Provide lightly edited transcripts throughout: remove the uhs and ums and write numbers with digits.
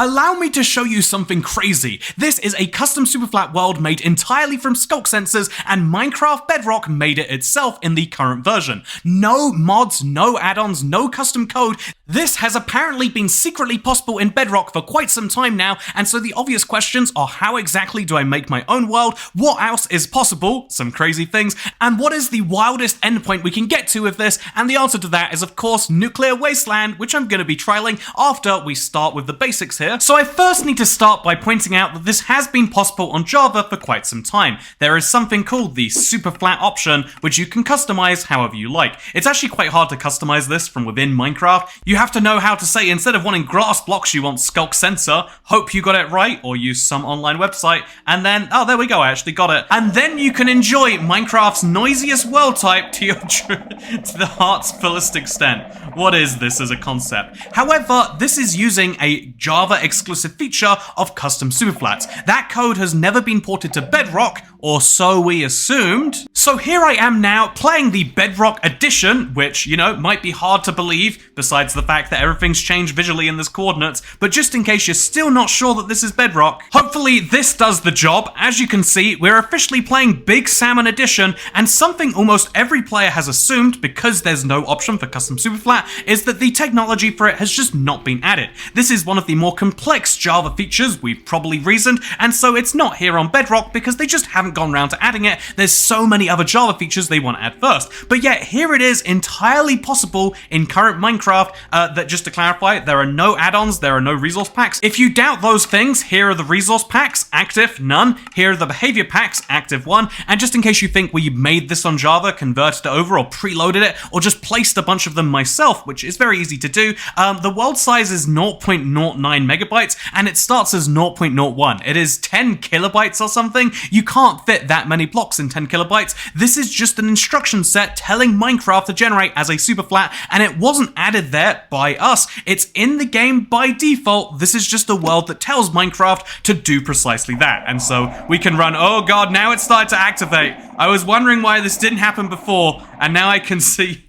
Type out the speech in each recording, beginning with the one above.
Allow me to show you something crazy. This is a custom Superflat world made entirely from sculk sensors, and Minecraft Bedrock made it itself in the current version. No mods, no add-ons, no custom code. This has apparently been secretly possible in Bedrock for quite some time now, and so the obvious questions are how exactly do I make my own world, what else is possible, some crazy things, and what is the wildest endpoint we can get to with this, and the answer to that is of course Nuclear Wasteland, which I'm going to be trialing after we start with the basics here. So I first need to start by pointing out that this has been possible on Java for quite some time. There is something called the Superflat option, which you can customize however you like. It's actually quite hard to customize this from within Minecraft. You have to know how to say, instead of wanting grass blocks, you want sculk sensor, hope you got it right, or use some online website, and then, oh, there we go, I actually got it. And then you can enjoy Minecraft's noisiest world type to the heart's fullest extent. What is this as a concept? However, this is using a Java exclusive feature of custom Superflats. That code has never been ported to Bedrock, or so we assumed. So here I am now playing the Bedrock edition, which, you know, might be hard to believe, besides the fact that everything's changed visually in this coordinates, but just in case you're still not sure that this is Bedrock, hopefully this does the job. As you can see, we're officially playing Big Salmon edition, and something almost every player has assumed, because there's no option for custom Superflat, is that the technology for it has just not been added. This is one of the more complex Java features, we've probably reasoned, and so it's not here on Bedrock because they just haven't gone around to adding it. There's so many other Java features they want to add first, but yet here it is entirely possible in current Minecraft. That, just to clarify, there are no add-ons, there are no resource packs. If you doubt those things, here are the resource packs, active, none. Here are the behavior packs, active, 1. And just in case you think we made this on Java, converted it over, or preloaded it, or just placed a bunch of them myself, which is very easy to do, the world size is 0.09 megabytes, and it starts as 0.01. It is 10 kilobytes or something. You can't fit that many blocks in 10 kilobytes. This is just an instruction set telling Minecraft to generate as a Superflat, and it wasn't added there by us. It's in the game by default. This is just a world that tells Minecraft to do precisely that. And so we can run, oh god, now it's started to activate. I was wondering why this didn't happen before, and now I can see.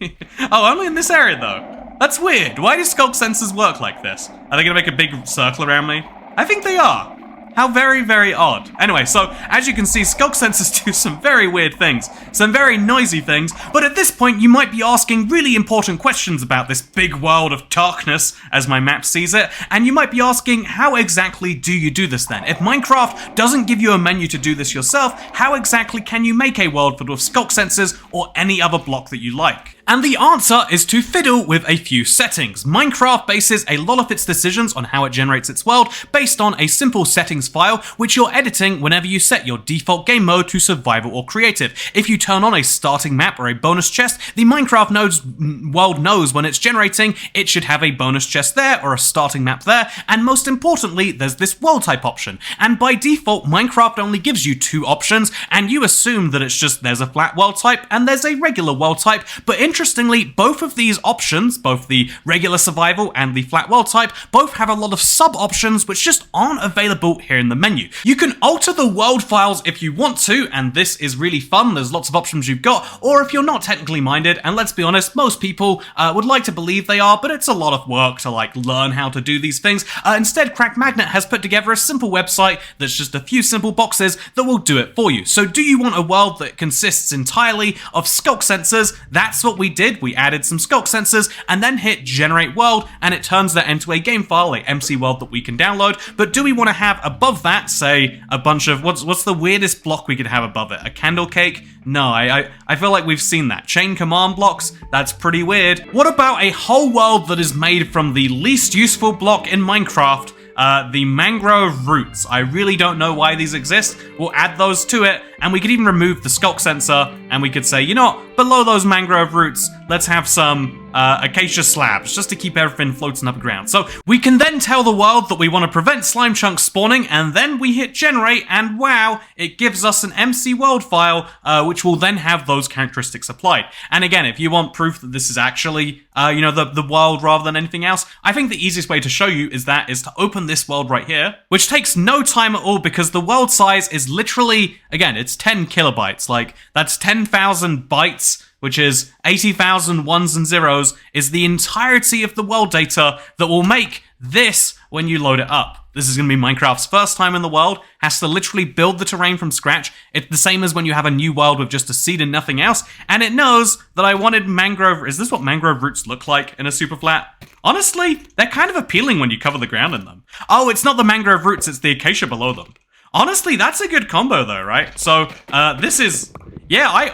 Oh, only in this area though. That's weird. Why do sculk sensors work like this? Are they gonna make a big circle around me? I think they are. How very, very odd. Anyway, so as you can see, sculk sensors do some very weird things, some very noisy things, but at this point you might be asking really important questions about this big world of darkness, as my map sees it, and you might be asking, how exactly do you do this then? If Minecraft doesn't give you a menu to do this yourself, how exactly can you make a world filled with sculk sensors or any other block that you like? And the answer is to fiddle with a few settings. Minecraft bases a lot of its decisions on how it generates its world based on a simple settings file, which you're editing whenever you set your default game mode to survival or creative. If you turn on a starting map or a bonus chest, the Minecraft world knows when it's generating, it should have a bonus chest there or a starting map there, and most importantly, there's this world type option. And by default, Minecraft only gives you 2 options, and you assume that it's just there's a flat world type and there's a regular world type, but interestingly, both of these options, both the regular survival and the flat world type, both have a lot of sub-options which just aren't available here in the menu. You can alter the world files if you want to, and this is really fun. There's lots of options you've got, or if you're not technically minded, and let's be honest, most people would like to believe they are, but it's a lot of work to learn how to do these things. Instead, Crack Magnet has put together a simple website that's just a few simple boxes that will do it for you. So do you want a world that consists entirely of sculk sensors? That's what we did. We added some sculk sensors and then hit generate world, and it turns that into a game file, a MC world that we can download. But do we want to have above that, say, a bunch of, what's the weirdest block we could have above it? A candle cake? No, I feel like we've seen that. Chain command blocks? That's pretty weird. What about a whole world that is made from the least useful block in Minecraft? The mangrove roots. I really don't know why these exist. We'll add those to it, and we could even remove the sculk sensor, and we could say, you know what, below those mangrove roots, let's have some acacia slabs, just to keep everything floating up the ground. So we can then tell the world that we want to prevent slime chunks spawning, and then we hit generate, and wow, it gives us an MC world file, which will then have those characteristics applied. And again, if you want proof that this is actually, the world rather than anything else, I think the easiest way to show you is to open this world right here, which takes no time at all because the world size is literally, again, it's 10 kilobytes. Like, that's 10,000 bytes, which is 80,000 ones and zeros, is the entirety of the world data that will make this when you load it up. This is going to be Minecraft's first time in the world, has to literally build the terrain from scratch. It's the same as when you have a new world with just a seed and nothing else, and it knows that I wanted mangrove. Is this what mangrove roots look like in a Superflat? Honestly, they're kind of appealing when you cover the ground in them. Oh, it's not the mangrove roots, it's the acacia below them. Honestly, that's a good combo though, right? So, this is... Yeah,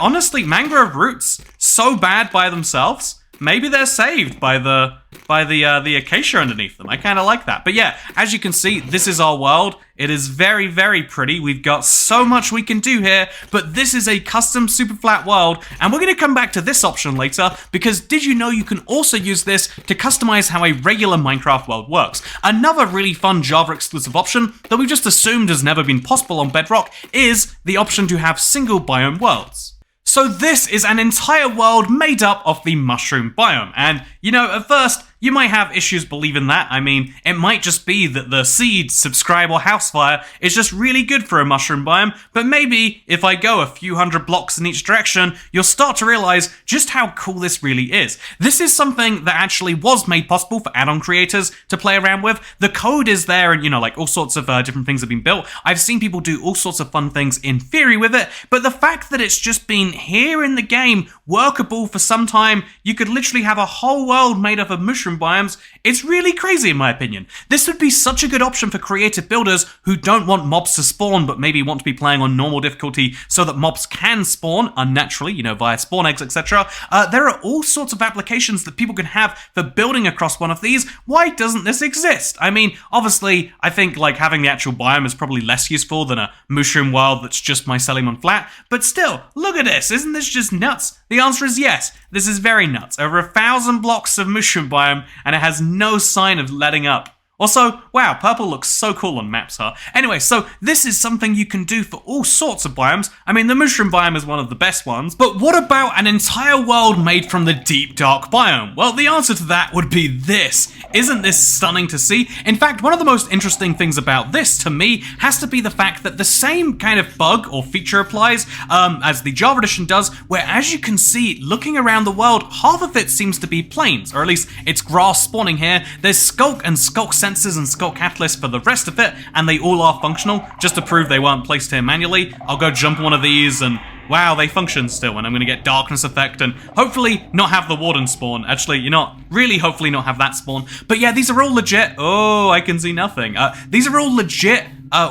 mangrove roots, so bad by themselves, maybe they're saved by the acacia underneath them. I kind of like that. But yeah, as you can see, this is our world. It is very, very pretty. We've got so much we can do here, but this is a custom Superflat world, and we're going to come back to this option later, because did you know you can also use this to customize how a regular Minecraft world works? Another really fun Java exclusive option that we've just assumed has never been possible on Bedrock is the option to have single biome worlds. So this is an entire world made up of the mushroom biome, and you know, at first, you might have issues believing that. I mean, it might just be that the seed, subscribe, or housefire is just really good for a mushroom biome, but maybe if I go a few hundred blocks in each direction, you'll start to realize just how cool this really is. This is something that actually was made possible for add-on creators to play around with. The code is there, and you know, like all sorts of different things have been built. I've seen people do all sorts of fun things in theory with it, but the fact that it's just been here in the game, workable for some time, you could literally have a whole world made up of mushroom biomes, it's really crazy in my opinion. This would be such a good option for creative builders who don't want mobs to spawn but maybe want to be playing on normal difficulty so that mobs can spawn unnaturally, you know, via spawn eggs, etc. There are all sorts of applications that people can have for building across one of these. Why doesn't this exist? I mean, obviously, I think like having the actual biome is probably less useful than a mushroom world that's just mycelium flat, but still, look at this, isn't this just nuts? The answer is yes, this is very nuts. Over 1,000 blocks of mushroom biome, and it has no sign of letting up. Also, wow, purple looks so cool on maps, huh? Anyway, so this is something you can do for all sorts of biomes. I mean, the mushroom biome is one of the best ones, but what about an entire world made from the deep dark biome? Well, the answer to that would be this. Isn't this stunning to see? In fact, one of the most interesting things about this, to me, has to be the fact that the same kind of bug or feature applies as the Java edition does, where as you can see, looking around the world, half of it seems to be plains, or at least it's grass spawning here. There's sculk and sculk sensors and sculk catalysts for the rest of it, and they all are functional, just to prove they weren't placed here manually. I'll go jump one of these and wow, they function still, and I'm going to get darkness effect and hopefully not have the warden spawn. Actually, you're not really hopefully not have that spawn. But yeah, these are all legit. Oh, I can see nothing. These are all legit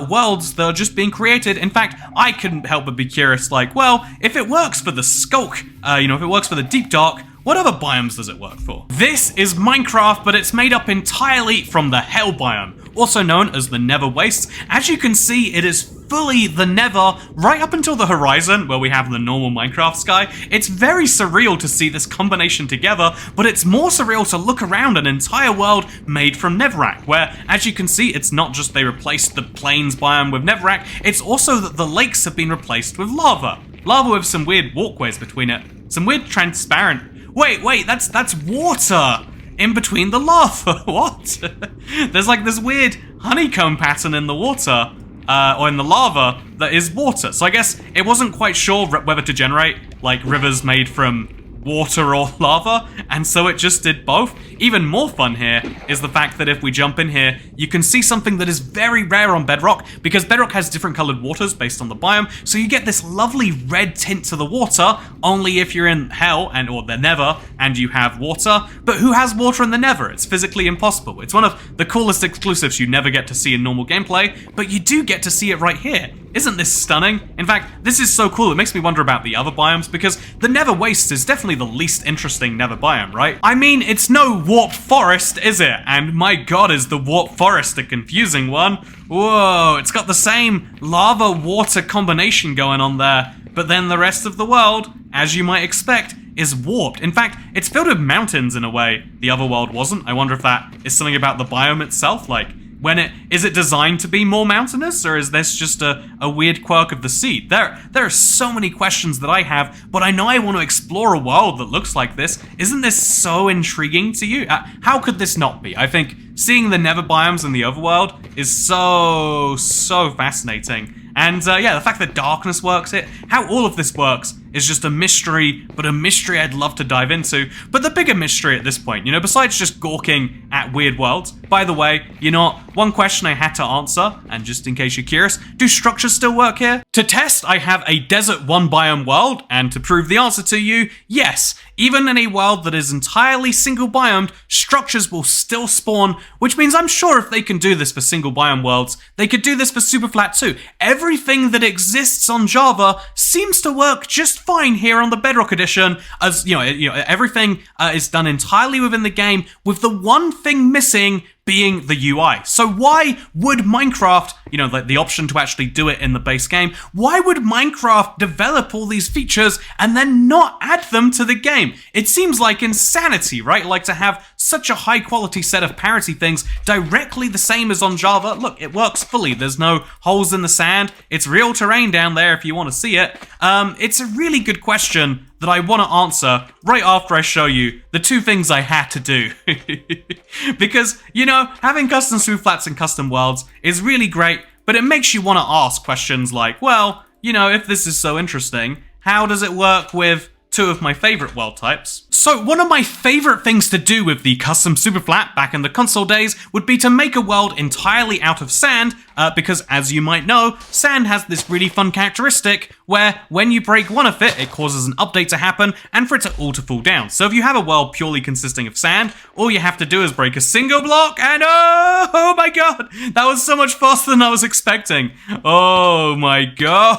worlds that are just being created. In fact, I couldn't help but be curious, like, well, if it works for the skulk, you know, if it works for the deep dark, what other biomes does it work for? This is Minecraft, but it's made up entirely from the Hell biome, also known as the Nether Wastes. As you can see, it is fully the Nether right up until the horizon, where we have the normal Minecraft sky. It's very surreal to see this combination together, but it's more surreal to look around an entire world made from Netherrack, where, as you can see, it's not just they replaced the plains biome with Netherrack, it's also that the lakes have been replaced with lava. Lava with some weird walkways between it. Some weird transparent... Wait, that's water in between the lava. What? There's like this weird honeycomb pattern in the water, or in the lava, that is water. So I guess it wasn't quite sure whether to generate like rivers made from water or lava, and so it just did both. Even more fun here is the fact that if we jump in here, you can see something that is very rare on Bedrock, because Bedrock has different colored waters based on the biome, so you get this lovely red tint to the water, only if you're in Hell or the Nether and you have water. But who has water in the Nether? It's physically impossible. It's one of the coolest exclusives you never get to see in normal gameplay, but you do get to see it right here. Isn't this stunning? In fact, this is so cool, it makes me wonder about the other biomes, because the Nether Wastes is definitely the least interesting Nether biome, right? I mean, it's no warped forest, is it? And my god, is the warped forest a confusing one? Whoa, it's got the same lava-water combination going on there, but then the rest of the world, as you might expect, is warped. In fact, it's filled with mountains in a way the other world wasn't. I wonder if that is something about the biome itself, like, is it designed to be more mountainous, or is this just a weird quirk of the seed? There are so many questions that I have, but I know I want to explore a world that looks like this. Isn't this so intriguing to you? How could this not be? I think seeing the Nether biomes in the overworld is so fascinating. And yeah, the fact that darkness works, how all of this works is just a mystery, but a mystery I'd love to dive into. But the bigger mystery at this point, you know, besides just gawking at weird worlds, by the way, you know, one question I had to answer, and just in case you're curious, do structures still work here? To test, I have a desert one biome world, and to prove the answer to you, yes, even in a world that is entirely single biomed, structures will still spawn, which means I'm sure if they can do this for single biome worlds, they could do this for Superflat too. Everything that exists on Java seems to work just fine here on the Bedrock edition, as you know, everything is done entirely within the game, with the one thing missing being the UI. So why would Minecraft, you know, the option to actually do it in the base game, why would Minecraft develop all these features and then not add them to the game? It seems like insanity, right? Like to have such a high quality set of parity things directly the same as on Java. Look, it works fully. There's no holes in the sand. It's real terrain down there if you want to see it. It's a really good question that I want to answer right after I show you the two things I had to do. Because, you know, having custom Superflats and custom worlds is really great, but it makes you want to ask questions like, well, you know, if this is so interesting, how does it work with two of my favorite world types? So one of my favorite things to do with the custom Superflat back in the console days would be to make a world entirely out of sand, because as you might know, sand has this really fun characteristic where when you break one of it, it causes an update to happen and for it to all to fall down. So if you have a world purely consisting of sand, all you have to do is break a single block and oh my god, that was so much faster than I was expecting. Oh my god,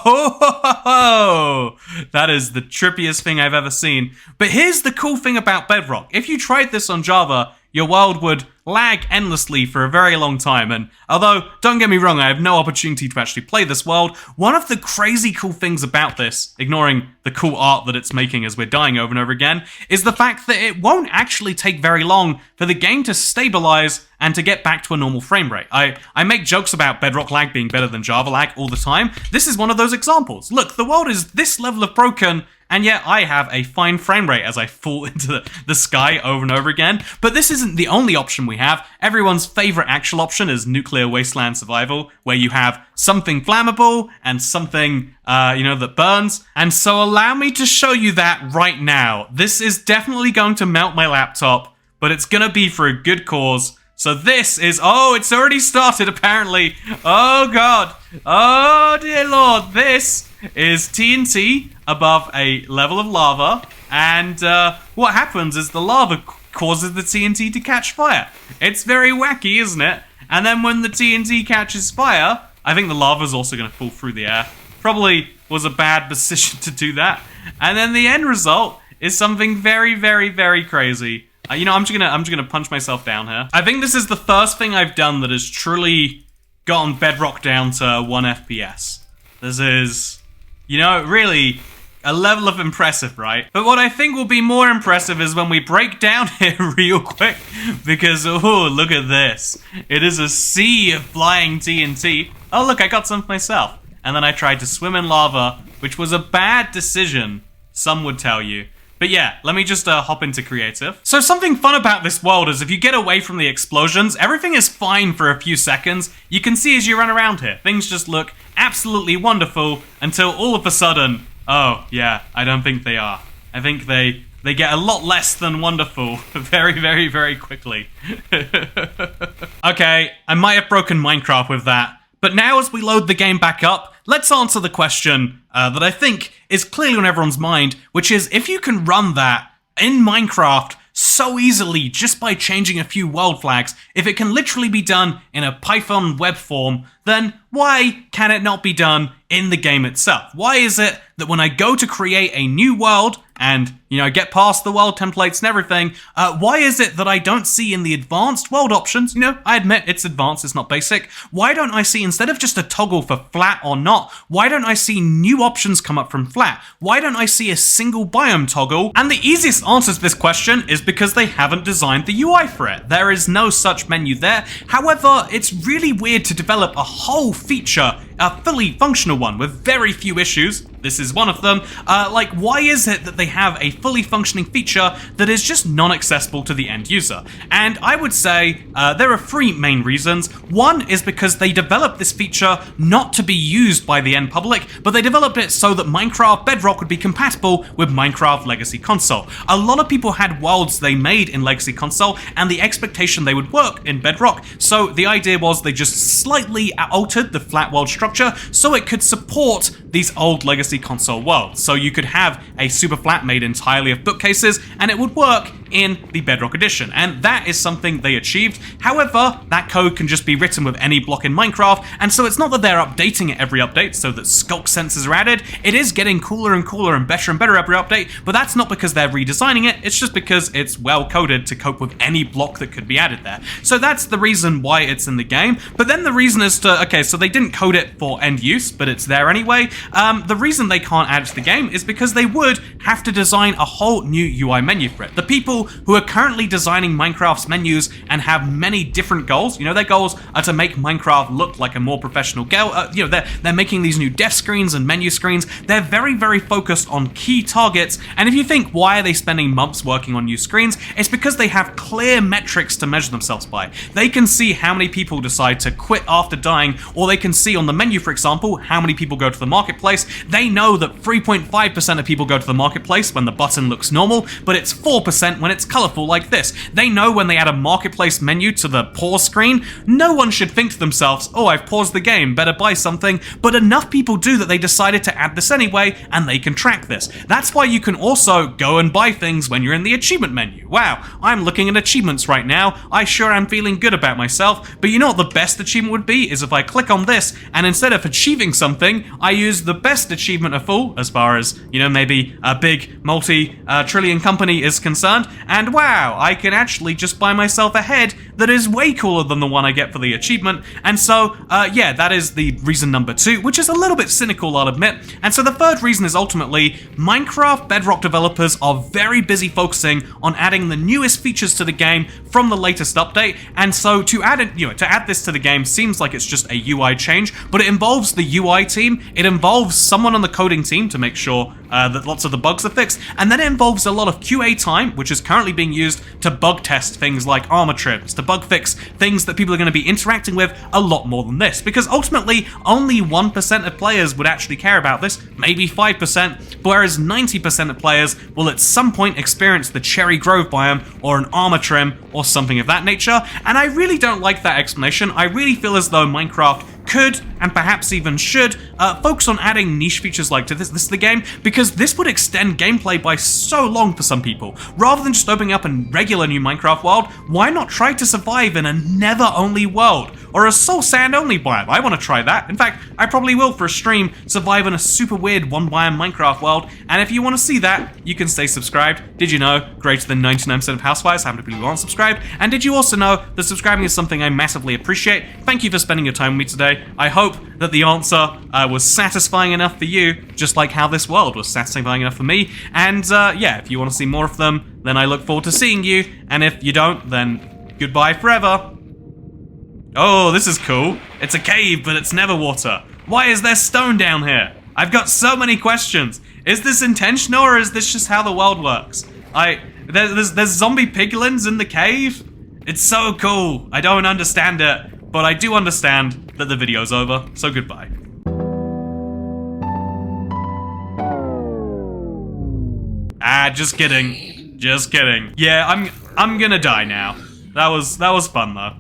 that is the trippiest thing I've ever seen. But here's the cool thing about Bedrock. If you tried this on Java, your world would lag endlessly for a very long time, and although, don't get me wrong, I have no opportunity to actually play this world, one of the crazy cool things about this, ignoring the cool art that it's making as we're dying over and over again, is the fact that it won't actually take very long for the game to stabilize and to get back to a normal frame rate. I make jokes about Bedrock lag being better than Java lag all the time. This is one of those examples. Look, the world is this level of broken, and yet I have a fine frame rate as I fall into the sky over and over again. But this isn't the only option we have. Everyone's favorite actual option is Nuclear Wasteland Survival, where you have something flammable and something, that burns. And so allow me to show you that right now. This is definitely going to melt my laptop, but it's gonna be for a good cause. So this is, oh, it's already started apparently. Oh god, oh dear lord, this is TNT above a level of lava, and what happens is the lava causes the TNT to catch fire. It's very wacky, isn't it? And then when the TNT catches fire, I think the lava's also going to fall through the air. Probably was a bad decision to do that. And then the end result is something very, very, very crazy. I'm just gonna punch myself down here. I think this is the first thing I've done that has truly gotten Bedrock down to 1 FPS. This is, really a level of impressive, right? But what I think will be more impressive is when we break down here real quick, because, oh, look at this. It is a sea of flying TNT. Oh, look, I got some myself. And then I tried to swim in lava, which was a bad decision, some would tell you. But yeah, let me just hop into creative. So something fun about this world is if you get away from the explosions, everything is fine for a few seconds. You can see as you run around here, things just look absolutely wonderful until all of a sudden, oh yeah, I don't think they are. I think they get a lot less than wonderful very, very, very quickly. Okay, I might have broken Minecraft with that. But now as we load the game back up, let's answer the question that I think is clearly on everyone's mind, which is if you can run that in Minecraft so easily just by changing a few world flags, if it can literally be done in a Python web form, then why can it not be done in the game itself? Why is it that when I go to create a new world and, get past the world templates and everything, why is it that I don't see in the advanced world options, I admit it's advanced, it's not basic, why don't I see, instead of just a toggle for flat or not, why don't I see new options come up from flat? Why don't I see a single biome toggle? And the easiest answer to this question is because they haven't designed the UI for it. There is no such menu there. However, it's really weird to develop a whole feature, a fully functional one with very few issues, This is one of them. Like, why is it that they have a fully functioning feature that is just non-accessible to the end user? And I would say there are three main reasons. One is because they developed this feature not to be used by the end public, but they developed it so that Minecraft Bedrock would be compatible with Minecraft Legacy Console. A lot of people had worlds they made in Legacy Console, and the expectation they would work in Bedrock, so the idea was they just slightly altered the flat world structure so it could support these old Legacy Console worlds. So you could have a Superflat made entirely of bookcases, and it would work in the Bedrock edition, and that is something they achieved. However, that code can just be written with any block in Minecraft, and so it's not that they're updating it every update so that sculk sensors are added. It is getting cooler and cooler and better every update, but that's not because they're redesigning it, it's just because it's well coded to cope with any block that could be added there. So that's the reason why it's in the game. But then the reason is to, okay, so they didn't code it for end use, but it's there anyway. The reason they can't add it to the game is because they would have to design a whole new UI menu for it. The people who are currently designing Minecraft's menus and have many different goals, their goals are to make Minecraft look like a more professional game. They're making these new dev screens and menu screens. They're very, very focused on key targets. And if you think, why are they spending months working on new screens? It's because they have clear metrics to measure themselves by. They can see how many people decide to quit after dying, or they can see on the menu, for example, how many people go to the marketplace. They know that 3.5% of people go to the marketplace when the button looks normal, but it's 4% when it's colorful like this. They know when they add a marketplace menu to the pause screen, no one should think to themselves, oh, I've paused the game, better buy something, but enough people do that they decided to add this anyway, and they can track this. That's why you can also go and buy things when you're in the achievement menu. Wow, I'm looking at achievements right now, I sure am feeling good about myself, but you know what the best achievement would be? Is if I click on this, and instead of achieving something, I use the best achievement of all, as far as, maybe a big multi-trillion company is concerned, and wow, I can actually just buy myself a head that is way cooler than the one I get for the achievement. And so, yeah, that is the reason number two, which is a little bit cynical, I'll admit. And so the third reason is ultimately, Minecraft Bedrock developers are very busy focusing on adding the newest features to the game from the latest update, and so to add it, to add this to the game seems like it's just a UI change, but it involves the UI team, it involves someone on the coding team to make sure that lots of the bugs are fixed, and then it involves a lot of QA time, which is currently being used to bug test things like armor trims, to bug fix things that people are going to be interacting with a lot more than this, because ultimately only 1% of players would actually care about this, maybe 5%, whereas 90% of players will at some point experience the Cherry Grove biome or an armor trim or something of that nature, and I really don't like that explanation. I really feel as though Minecraft could, and perhaps even should, focus on adding niche features like this to the game, because this would extend gameplay by so long for some people. Rather than just opening up a regular new Minecraft world, why not try to survive in a nether-only world, or a soul sand-only biome? I want to try that. In fact, I probably will for a stream, survive in a super weird one-biome Minecraft world, and if you want to see that, you can stay subscribed. Did you know greater than 99% of housewives happen to be people who aren't subscribed? And did you also know that subscribing is something I massively appreciate? Thank you for spending your time with me today. I hope that the answer was satisfying enough for you, just like how this world was satisfying enough for me. And yeah, if you want to see more of them, then I look forward to seeing you. And if you don't, then goodbye forever. Oh, this is cool. It's a cave, but it's never water. Why is there stone down here? I've got so many questions. Is this intentional, or is this just how the world works? There's zombie piglins in the cave? It's so cool. I don't understand it, but I do understand that the video's over, so goodbye. Just kidding. Just kidding. Yeah, I'm gonna die now. That was fun though.